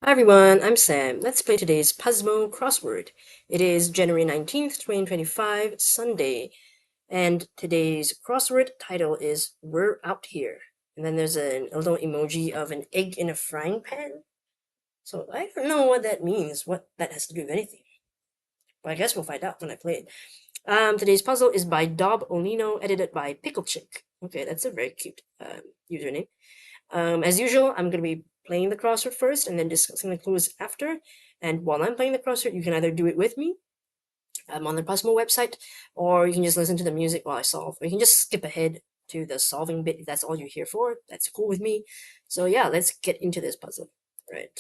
Hi everyone, I'm Sam. Let's play today's Puzzmo Crossword. It is January 19th, 2025, Sunday, and today's crossword title is We're Out Here. And then there's a little emoji of an egg in a frying pan. So I don't know what that means, what that has to do with anything. But I guess we'll find out when I play it. Today's puzzle is by Dob Olino, edited by Pickle Chick. Okay, that's a very cute username. As usual, I'm going to be playing the crossword first and then discussing the clues after. And while I'm playing the crossword, you can either do it with me on the Puzzmo website, or you can just listen to the music while I solve. Or you can just skip ahead to the solving bit if that's all you're here for. That's cool with me. So yeah, let's get into this puzzle. Right.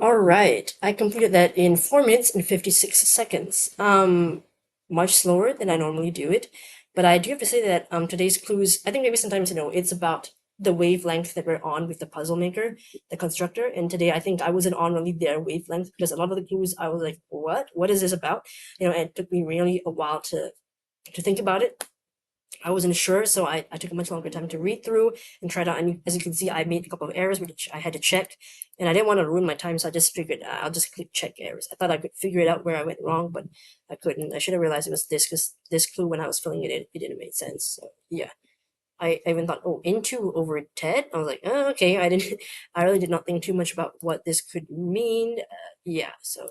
All right, I completed that in 4 minutes and 56 seconds. Much slower than I normally do it, but I do have to say that today's clues, I think maybe sometimes it's about the wavelength that we're on with the puzzle maker, the constructor, and today I think I wasn't on really their wavelength because a lot of the clues I was like, what? What is this about? And it took me really a while to think about it. I wasn't sure, so I took a much longer time to read through and try to. And as you can see, I made a couple of errors, which I had to check, and I didn't want to ruin my time, so I just figured I'll just click check errors. I thought I could figure it out where I went wrong, but I couldn't. I should have realized it was this because this clue when I was filling it didn't make sense. So yeah, I even thought, oh, into over Ted. I was like, oh, okay. I didn't. I really did not think too much about what this could mean. Yeah, so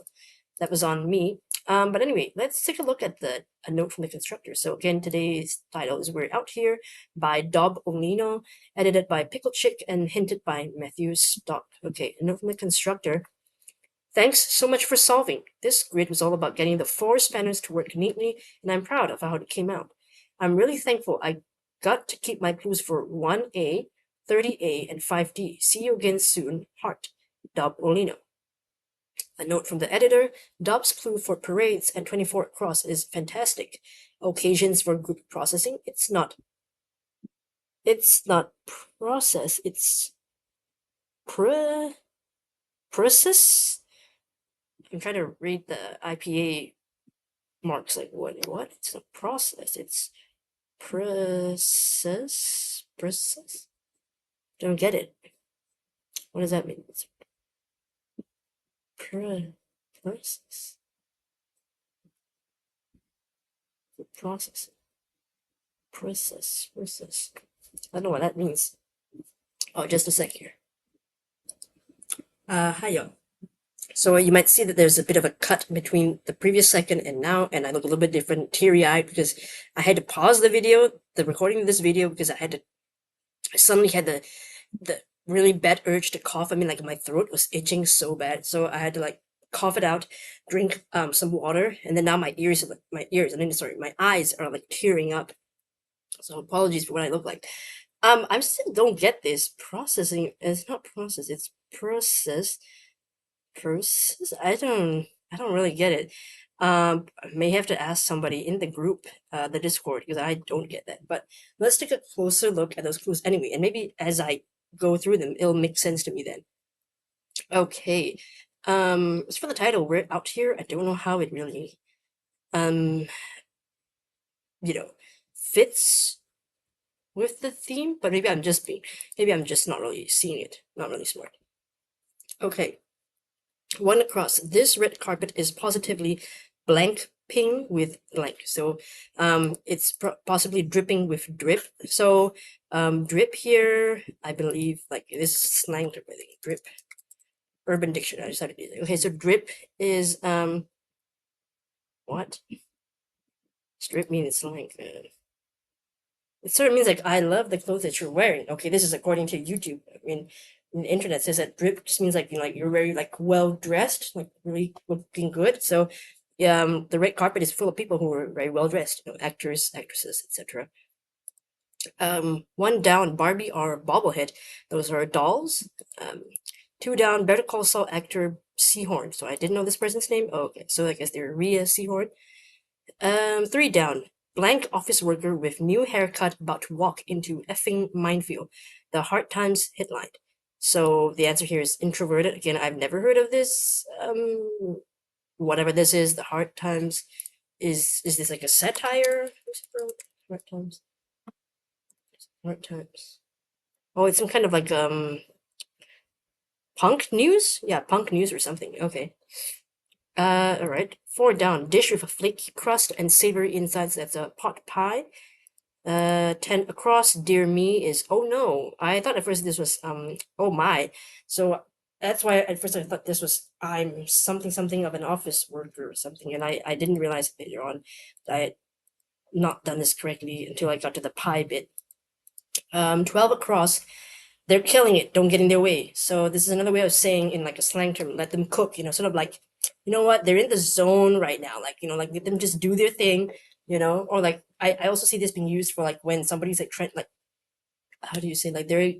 that was on me. But anyway, let's take a look at a note from the constructor. So again, today's title is "We're Out Here" by Dob Olino, edited by Pickle Chick, and hinted by Matthew Stock. Okay, a note from the constructor. Thanks so much for solving. This grid was all about getting the four spanners to work neatly, and I'm proud of how it came out. I'm really thankful I got to keep my clues for 1A, 30A, and 5D. See you again soon. Heart. Dob Olino. A note from the editor, Dobbs' clue for parades and 24 cross is fantastic. Occasions for group processing, it's not process, it's pr process. I'm trying to read the IPA marks like what? It's not process, it's process. Don't get it. What does that mean? It's process. Process. Process. I don't know what that means. Oh, just a sec here. Hi y'all. So you might see that there's a bit of a cut between the previous second and now, and I look a little bit different, teary-eyed, because I had to pause the recording of this video, because I suddenly had the really bad urge to cough. I mean, like my throat was itching so bad, so I had to like cough it out, drink some water, and then now my eyes are like tearing up. So apologies for what I look like. I still don't get this processing. It's not process. It's process. I don't really get it. I may have to ask somebody in the group, the Discord, because I don't get that. But let's take a closer look at those clues anyway, and maybe as I go through them, it'll make sense to me then. Okay. As for the title, "We're Out Here," I don't know how it really um you know fits with the theme, but maybe I'm just not really seeing it, not really smart. Okay. One across. This red carpet is positively blank ping with blank. So it's possibly dripping with drip. So drip here, I believe, like this is slang term, I think. Drip. Urban Dictionary. I just have to do that. Okay, so drip is what? Drip means slang. It sort of means like I love the clothes that you're wearing. Okay, this is according to YouTube. I mean, the internet says that drip just means like you're very like well dressed, like really looking good. So, the red carpet is full of people who are very well dressed. Actors, actresses, etc. One down, Barbie or bobblehead. Those are dolls. Two down, Better Call Saul actor Seahorn. So I didn't know this person's name. Oh, okay, so I guess they're Rhea Seahorn. Three down. Blank office worker with new haircut about to walk into effing minefield. The Hard Times headline. So the answer here is introverted. Again, I've never heard of this. Whatever this is, the Hard Times. Is this like a satire? Hard Times. Hard Times. Oh, it's some kind of like punk news? Yeah, punk news or something. Okay. Alright. Four down. Dish with a flaky crust and savory insides. That's a pot pie. 10 across. Dear me is oh no. I thought at first this was oh my. So that's why at first I thought this was I'm something of an office worker or something, and I didn't realize later on that I had not done this correctly until I got to the pie bit. 12 across. They're killing it. Don't get in their way. So this is another way of saying in like a slang term, let them cook. Sort of like, you know what? They're in the zone right now. Like like let them just do their thing. Or like I also see this being used for like when somebody's like trying like how do you say like they're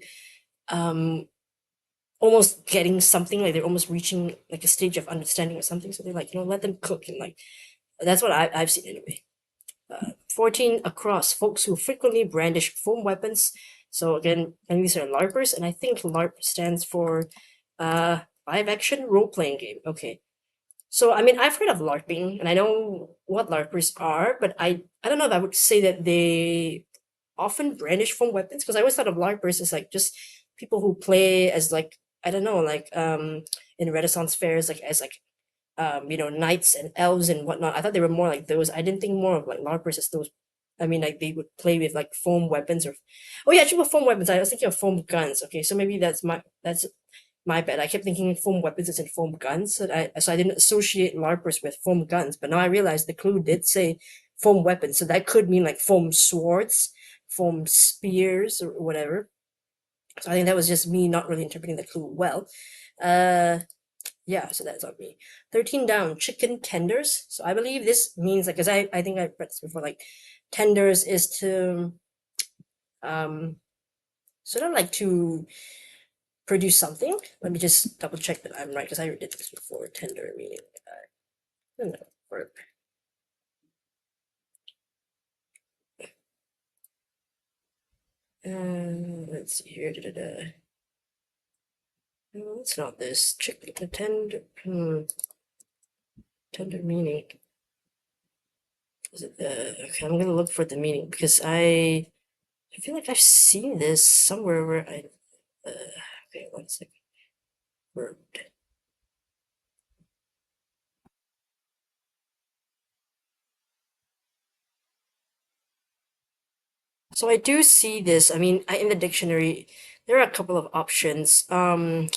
um almost getting something, like they're almost reaching like a stage of understanding or something. So they're like, let them cook, and like that's what I've seen anyway. 14 across, folks who frequently brandish foam weapons. So again, and these are LARPers, and I think LARP stands for live action role playing game. Okay. So I mean, I've heard of LARPing, and I know what LARPers are, but I don't know if I would say that they often brandish foam weapons, because I always thought of LARPers as like just people who play as like, I don't know, like in Renaissance fairs, like as like knights and elves and whatnot. I thought they were more like those. I didn't think more of like LARPers as those. I mean, like they would play with like foam weapons or, oh yeah, actually with foam weapons. I was thinking of foam guns. Okay, so maybe that's my bad. I kept thinking foam weapons as in foam guns, so I didn't associate LARPers with foam guns. But now I realized the clue did say foam weapons, so that could mean like foam swords, foam spears, or whatever. So I think that was just me not really interpreting the clue well. Uh, yeah, so that's on me. 13 down, chicken tenders. So I believe this means like, because I think I've read this before, like tenders is to um sort of like to produce something. Let me just double check that I'm right, because I did this before. Tender meaning I don't know, verb. Let's see here. No, it's not this. Chicken tender. Tender meaning. Is it okay, I'm gonna look for the meaning, because I feel like I've seen this somewhere where okay, 1 second. Word. So I do see this. I mean, in the dictionary, there are a couple of options. I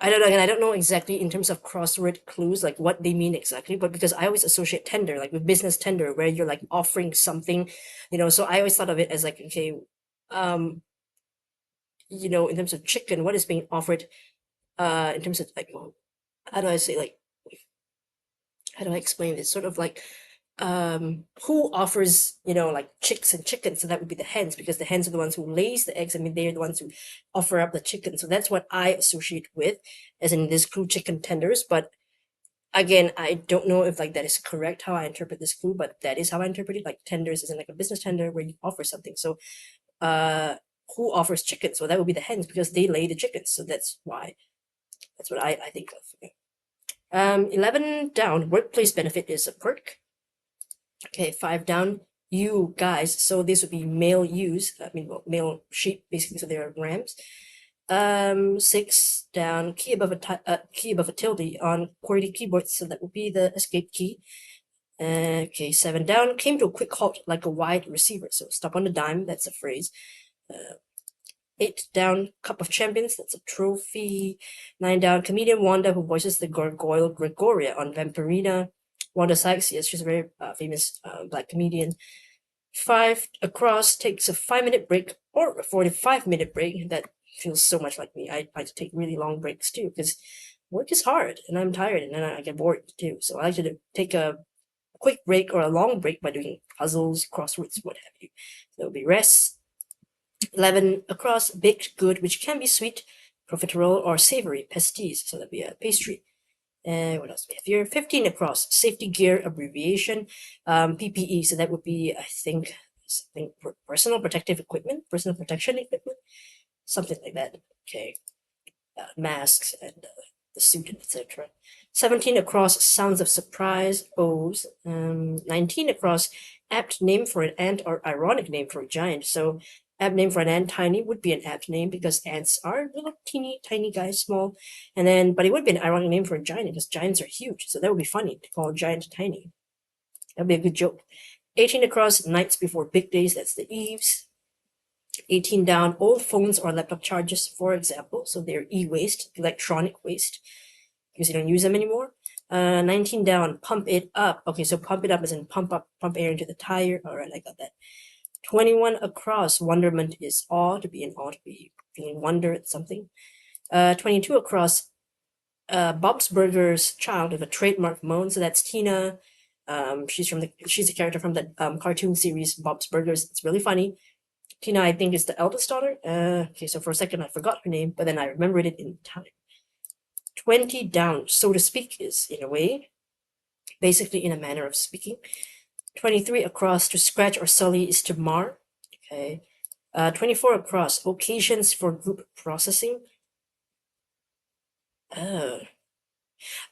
don't know, and I don't know exactly in terms of crossword clues, like what they mean exactly, but because I always associate tender, like with business tender, where you're like offering something, so I always thought of it as like, okay, um, in terms of chicken, what is being offered, in terms of like, how do I say, like, how do I explain this? Sort of like, who offers, like chicks and chickens? So that would be the hens, because the hens are the ones who lays the eggs. I mean, they're the ones who offer up the chicken. So that's what I associate with, as in this clue, chicken tenders. But again, I don't know if like that is correct how I interpret this clue, but that is how I interpret it. Like tenders isn't like a business tender where you offer something. So, who offers chickens? So that would be the hens, because they lay the chickens. So that's why. That's what I think of. 11 down, workplace benefit is a perk. Okay, 5 down, you guys. So this would be male ewes. I mean, well, male sheep, basically. So they're rams. 6 down, key above a tilde on QWERTY keyboards. So that would be the escape key. Okay, 7 down, came to a quick halt like a wide receiver. So stop on the dime. That's a phrase. 8 down, Cup of Champions, that's a trophy. 9 down, comedian Wanda, who voices the gargoyle Gregoria on Vampirina. Wanda Sykes, yes, she's a very famous black comedian. 5 across, takes a 5-minute break or a 45-minute break. That feels so much like me. I like to take really long breaks too, because work is hard and I'm tired, and then I get bored too. So I like to take a quick break or a long break by doing puzzles, crosswords, what have you. So it would be rest. 11 across, baked good, which can be sweet, profiterole, or savory, pasties. So that'd be a pastry. And what else we have here? 15 across, safety gear abbreviation, PPE. So that would be, I think personal protective equipment, personal protection equipment, something like that. Okay, masks and the suit, etc. 17 across, sounds of surprise, O's. 19 across, apt name for an ant or ironic name for a giant. So apt name for an ant, tiny, would be an apt name, because ants are little teeny tiny guys, small. And then, but it would be an ironic name for a giant, because giants are huge. So that would be funny to call a giant tiny. That'd be a good joke. 18 across, nights before big days. That's the eves. 18 down, old phones or laptop charges, for example. So they're e-waste, electronic waste, because you don't use them anymore. 19 down, pump it up. Okay, so pump it up as in pump air into the tire. All right, I got that. 21 across, wonderment is awe, to be in awe, to be feeling wonder at something. 22 across, Bob's Burgers child with a trademark moan. So that's Tina. She's a character from the cartoon series Bob's Burgers. It's really funny. Tina, I think, is the eldest daughter. Okay, so for a second I forgot her name, but then I remembered it in time. 20 down, so to speak, is in a way, basically in a manner of speaking. 23 across, to scratch or sully is to mar. Okay. 24 across, occasions for group processing. Oh.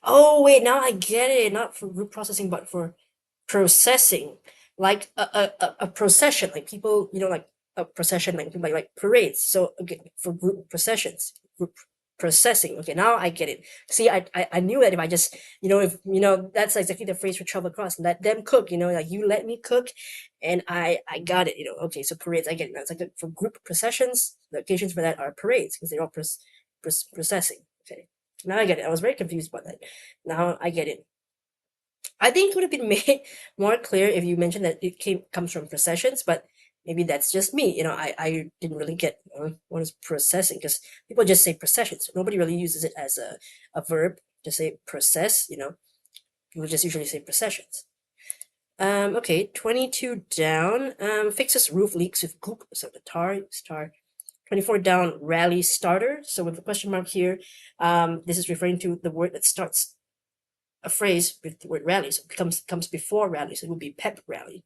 Oh, wait, now I get it. Not for group processing, but for processing. Like a procession, like people, like a procession, like parades. So, okay, for group processions, group processing. Okay, now I get it. See, I knew that if I just, if, that's exactly the phrase for travel across. Let them cook, like you let me cook, and I got it, Okay, so parades, I get it. Now it's like for group processions, the occasions for that are parades, because they're all processing. Okay. Now I get it. I was very confused about that. Now I get it. I think it would have been made more clear if you mentioned that it comes from processions, but maybe that's just me. I didn't really get what is processing, because people just say processions. Nobody really uses it as a verb to say process. People just usually say processions. Okay, 22 down. Fixes roof leaks with goop. So the star. 24 down, rally starter. So with the question mark here, this is referring to the word that starts a phrase with the word rally. So it comes before rally. So it would be pep rally.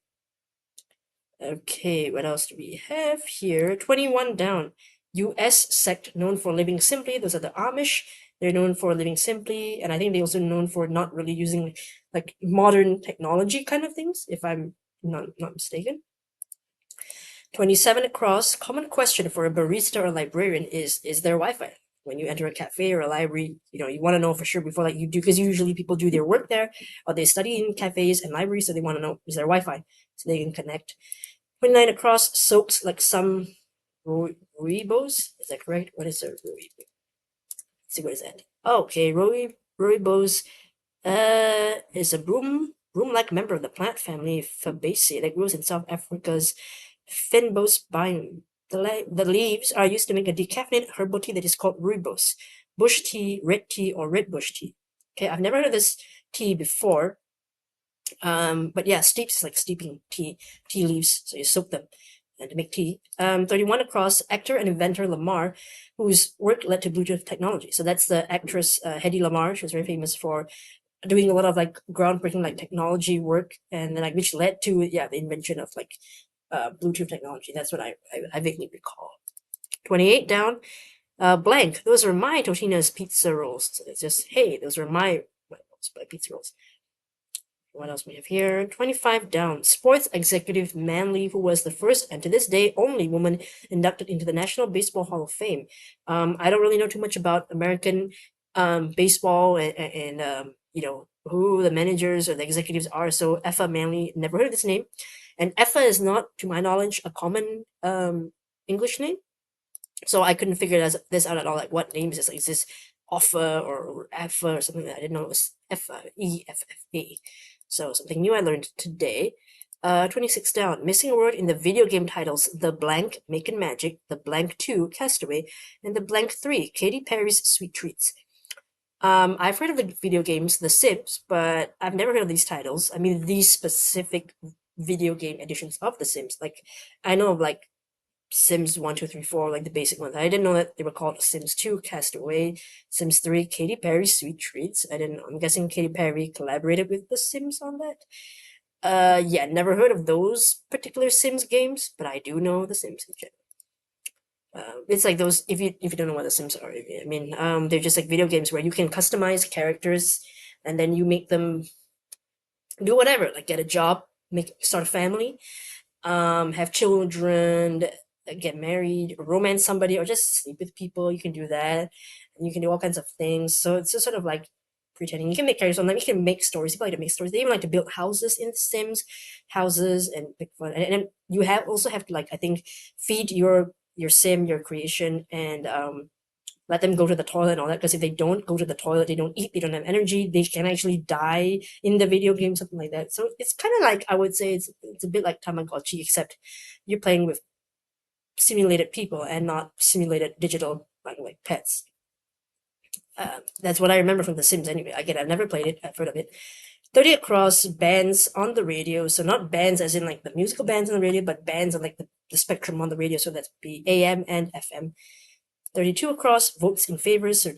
Okay, what else do we have here? 21 down. US sect known for living simply. Those are the Amish. They're known for living simply, and I think they're also known for not really using like modern technology kind of things, if I'm not mistaken. 27 across. Common question for a barista or librarian is there Wi-Fi? When you enter a cafe or a library, you want to know for sure before like you do, because usually people do their work there or they study in cafes and libraries, so they want to know, is there Wi-Fi so they can connect. 29 across, soaks like some rooibos. Is that correct? What is a rooibos? Let's see, what is that? Oh, okay, rooibos is a broom-like member of the plant family Fabaceae that grows in South Africa's Fynbos biome. The leaves are used to make a decaffeinated herbal tea that is called rooibos, bush tea, or red bush tea. Okay, I've never heard of this tea before. But yeah, steeps is like steeping tea leaves, so you soak them and to make tea. 31 across, actor and inventor Lamar, whose work led to Bluetooth technology. So that's the actress Hedy Lamar. She was very famous for doing a lot of like groundbreaking like technology work, and then like which led to the invention of like Bluetooth technology. That's what I vaguely recall. 28 down, blank. Those are my Totino's pizza rolls. So it's just, hey, those are my pizza rolls. What else we have here? 25 down. Sports executive Manley, who was the first and to this day only woman inducted into the National Baseball Hall of Fame. I don't really know too much about American baseball and who the managers or the executives are. So Effa Manley, never heard of this name. And Effa is not, to my knowledge, a common English name. So I couldn't figure this out at all. Like, what name is this? Like, is this Offa or Effa or something like that? I didn't know it was Effa, EFFA. So something new I learned today. 26 down. Missing a word in the video game titles: The Blank, Making Magic, The Blank 2, Castaway, and The Blank 3, Katy Perry's Sweet Treats. I've heard of the video games The Sims, but I've never heard of these titles. I mean, these specific video game editions of The Sims. Like, I know of like Sims 1, 2, 3, 4, like the basic ones. I didn't know that they were called Sims 2, Castaway, Sims 3, Katy Perry's Sweet Treats. I didn't know. I'm guessing Katy Perry collaborated with The Sims on that. Yeah, never heard of those particular Sims games, but I do know The Sims in general. It's like those, if you don't know what The Sims are, I mean, they're just like video games where you can customize characters and then you make them do whatever, like get a job, start a family, have children, get married, romance somebody, or just sleep with people. You can do that, and you can do all kinds of things. So it's just sort of like pretending. You can make characters online. You can make stories. People like to make stories. They even like to build houses in Sims, houses and pick fun. And you also have to, like, I think, feed your sim, your creation, and let them go to the toilet and all that, because if they don't go to the toilet, they don't eat, they don't have energy, they can actually die in the video game, something like that. So it's kind of like, I would say it's a bit like Tamagotchi, except you're playing with simulated people and not simulated digital like pets. That's what I remember from The Sims anyway. Again, I've never played it, I've heard of it. 30 across bands on the radio. So not bands as in like the musical bands on the radio, but bands on like the spectrum on the radio. So that's be AM and FM. 32 across votes in favor. So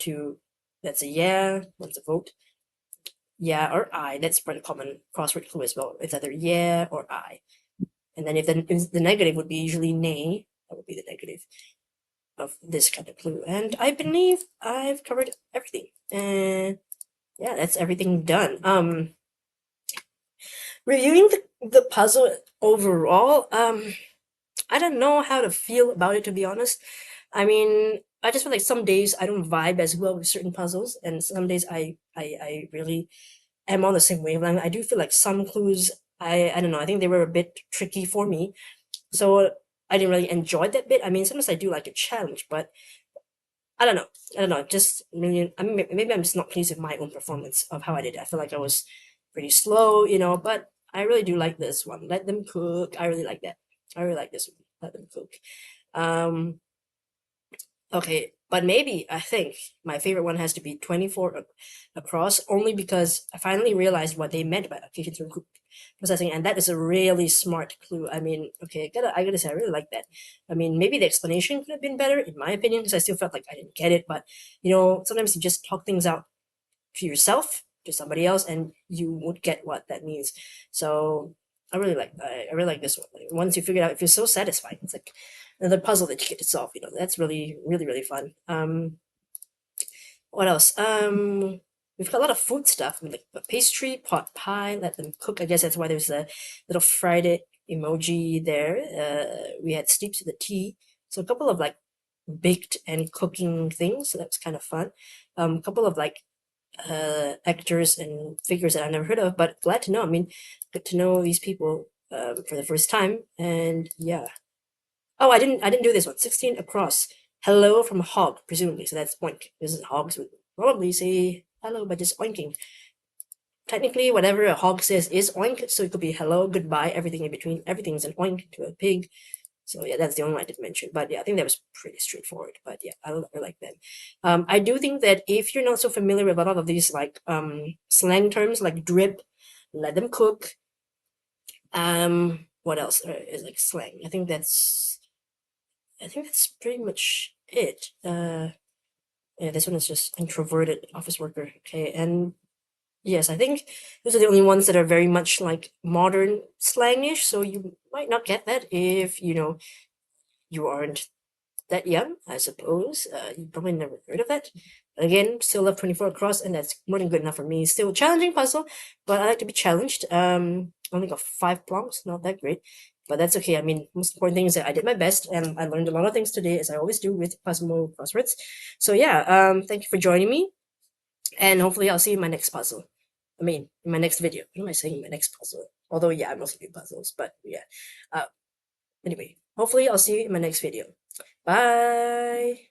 that's a yeah. What's a vote? Yeah or I. That's pretty common crossword clue as well. It's either yeah or I. And then if the negative would be usually nay, that would be the negative of this kind of clue. And I believe I've covered everything. And yeah, that's everything done. Reviewing the puzzle overall, I don't know how to feel about it, to be honest. I mean, I just feel like some days I don't vibe as well with certain puzzles, and some days I really am on the same wavelength. I do feel like some clues, I don't know, I think they were a bit tricky for me, so I didn't really enjoy that bit. I mean, sometimes I do like a challenge, but I don't know. I don't know. Just really, I mean, maybe I'm just not pleased with my own performance of how I did. I feel like I was pretty slow, but I really do like this one. Let them cook. I really like that. I really like this one. Let them cook. Um, okay, but maybe I think my favorite one has to be 24 across, only because I finally realized what they meant by occasion through processing, and that is a really smart clue. I mean, okay, I gotta say, I really like that. I mean, maybe the explanation could have been better, in my opinion, because I still felt like I didn't get it. But sometimes you just talk things out to yourself, to somebody else, and you would get what that means. So I really like this one. Like, once you figure it out, it feels so satisfying. It's like another puzzle that you get to solve. That's really, really, really fun. What else? We've got a lot of food stuff, like pastry, pot pie, let them cook. I guess that's why there's a little fried emoji there. We had steeps with the tea. So a couple of like baked and cooking things. So that's kind of fun. A couple of like actors and figures that I've never heard of, but glad to know. I mean, good to know these people for the first time. And yeah. Oh, I didn't do this one. 16 across. Hello from Hog, presumably. So that's oink. This is hogs would probably say hello by just oinking. Technically, whatever a hog says is oink, so it could be hello, goodbye, everything in between. Everything's an oink to a pig. So yeah, that's the only one I did mention. But yeah, I think that was pretty straightforward. But yeah, I like that. I do think that if you're not so familiar with a lot of these like slang terms like drip, let them cook, what else is like slang? I think that's pretty much it. Yeah, this one is just introverted office worker. Okay, and yes, I think those are the only ones that are very much like modern slangish. So you might not get that if you aren't that young, I suppose. You probably never heard of that. Again, still love 24 across, and that's more than good enough for me. Still a challenging puzzle, but I like to be challenged. Only got 5 plonks, not that great. But that's okay. I mean, most important thing is that I did my best, and I learned a lot of things today, as I always do with Puzzmo Crosswords. So yeah, thank you for joining me, and hopefully I'll see you in my next puzzle. I mean, in my next video. What am I saying? My next puzzle. Although, yeah, I mostly do puzzles, but yeah. Anyway, hopefully I'll see you in my next video. Bye.